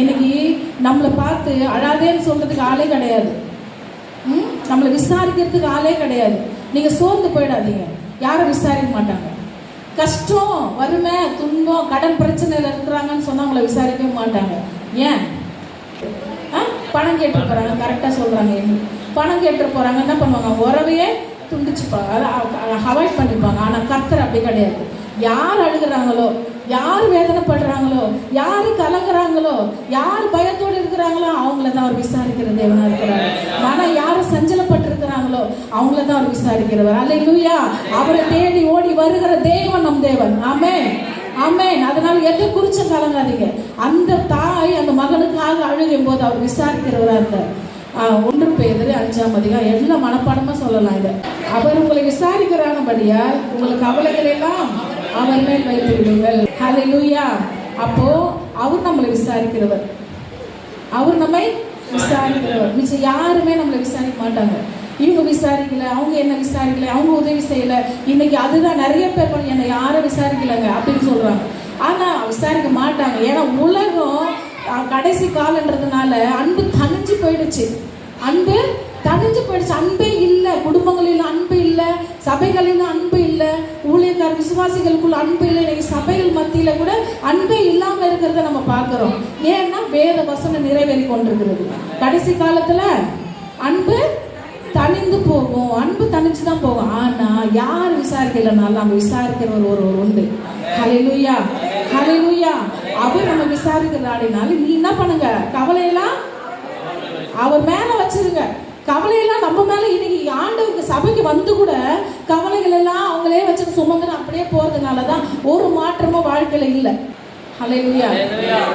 இன்னைக்கு நம்மளை பார்த்து அழாதேன்னு சொல்றதுக்கு ஆளே கிடையாது. நம்மளை விசாரிக்கிறதுக்கு ஆளே கிடையாது. நீங்க சோர்ந்து போயிடாதீங்க, யாரும் விசாரிக்க மாட்டாங்க. கஷ்டம், வறுமை, துன்பம், கடன் பிரச்சனையில இருக்கிறாங்கன்னு சொன்னா அவங்கள விசாரிக்கவே மாட்டாங்க. ஏன்? பணம் கேட்டு போறாங்க, கரெக்டா சொல்றாங்க. பணம் கேட்டு போறாங்க, என்ன பண்ணுவாங்க? உறவையே துண்டிச்சுப்பாங்க, அவாய்ட் பண்ணிப்பாங்க. ஆனா கர்த்தர் அப்படி கிடையாது. யார் அழுகிறாங்களோ, யார் வேதனைப்படுறாங்களோ, யாரு கலங்குறாங்களோ, யார் பயத்தோடு இருக்கிறாங்களோ அவங்கள தான் அவர் விசாரிக்கிற தேவனா இருக்கிறார். மனம் யாரு சஞ்சலப்பட்டு இருக்கிறாங்களோ அவங்கள தான் அவர் விசாரிக்கிறவர். அல்லேலூயா. அவரை தேடி ஓடி வருகிற தேவன் நம் தேவன். ஆமென், ஆமென். அதனால எதை குறிச்சு கலங்காதீங்க. அந்த தாய் அந்த மகனுக்காக அழுகும் போது அவர் விசாரிக்கிறவரா இருந்தார். 1 பேதுரு 5ஆம் அதிகாரம் எல்லாம் மனப்பாடமா சொல்லலாம். இதை அவர் உங்களை விசாரிக்கிறானபடியால் உங்கள் கவலைகள் எல்லாம் அவர் மேல் வைத்து விடுங்கள். ஹல்லேலூயா. அப்போ அவர் நம்மளை விசாரிக்கிறவர், அவர் நம்மை விசாரிக்கிறவர். மிச்சம் யாருமே நம்மளை விசாரிக்க மாட்டாங்க. இவங்க விசாரிக்கல, அவங்க என்ன விசாரிக்கல, அவங்க உதவி செய்யல. இன்னைக்கு அதுதான் நிறைய பேர் என்னை யாரும் விசாரிக்கலங்க அப்படின்னு சொல்றாங்க. ஆனா விசாரிக்க மாட்டாங்க. ஏன்னா உலகம் கடைசி காலன்றதுனால அன்பு தனிஞ்சு போயிடுச்சு. அன்பு தனிஞ்சு போயிடுச்சு. அன்பே இல்லை. குடும்பங்களில் அன்பு இல்லை, சபைகளில் அன்பு இல்லை, ஊழியக்கார விசுவாசிகளுக்குள்ள அன்பு இல்லை. இன்னைக்கு சபைகள் மத்தியில கூட அன்பே இல்லாம இருக்கிறத நம்ம பார்க்கிறோம். ஏன்னா வேத வசனம் நிறைவேறி கொண்டிருக்கிறது. கடைசி காலத்துல அன்பு தனிந்து போகும், அன்பு தனிச்சுதான் போகும். ஆனா யார் விசாரிக்கலனாலும் நம்ம விசாரிக்கிறவர் ஒருவர் உண்டு. ஹல்லேலூயா, ஹல்லேலூயா. அவர் நம்ம விசாரிக்கிறாடினால நீ என்ன பண்ணுங்க, கவலையெல்லாம் அவர் மேல வச்சிருங்க. கவலையெல்லாம் நம்ம மேல. இன்னைக்கு ஆண்டவருக்கு சபைக்கு வந்து கூட கவலைகள் எல்லாம் அவங்களே வச்சு சுமந்து அப்படியே போறதுனாலதான் ஒரு மாற்றமும் வாழ்க்கையில இல்லை. ஹல்லேலூயா.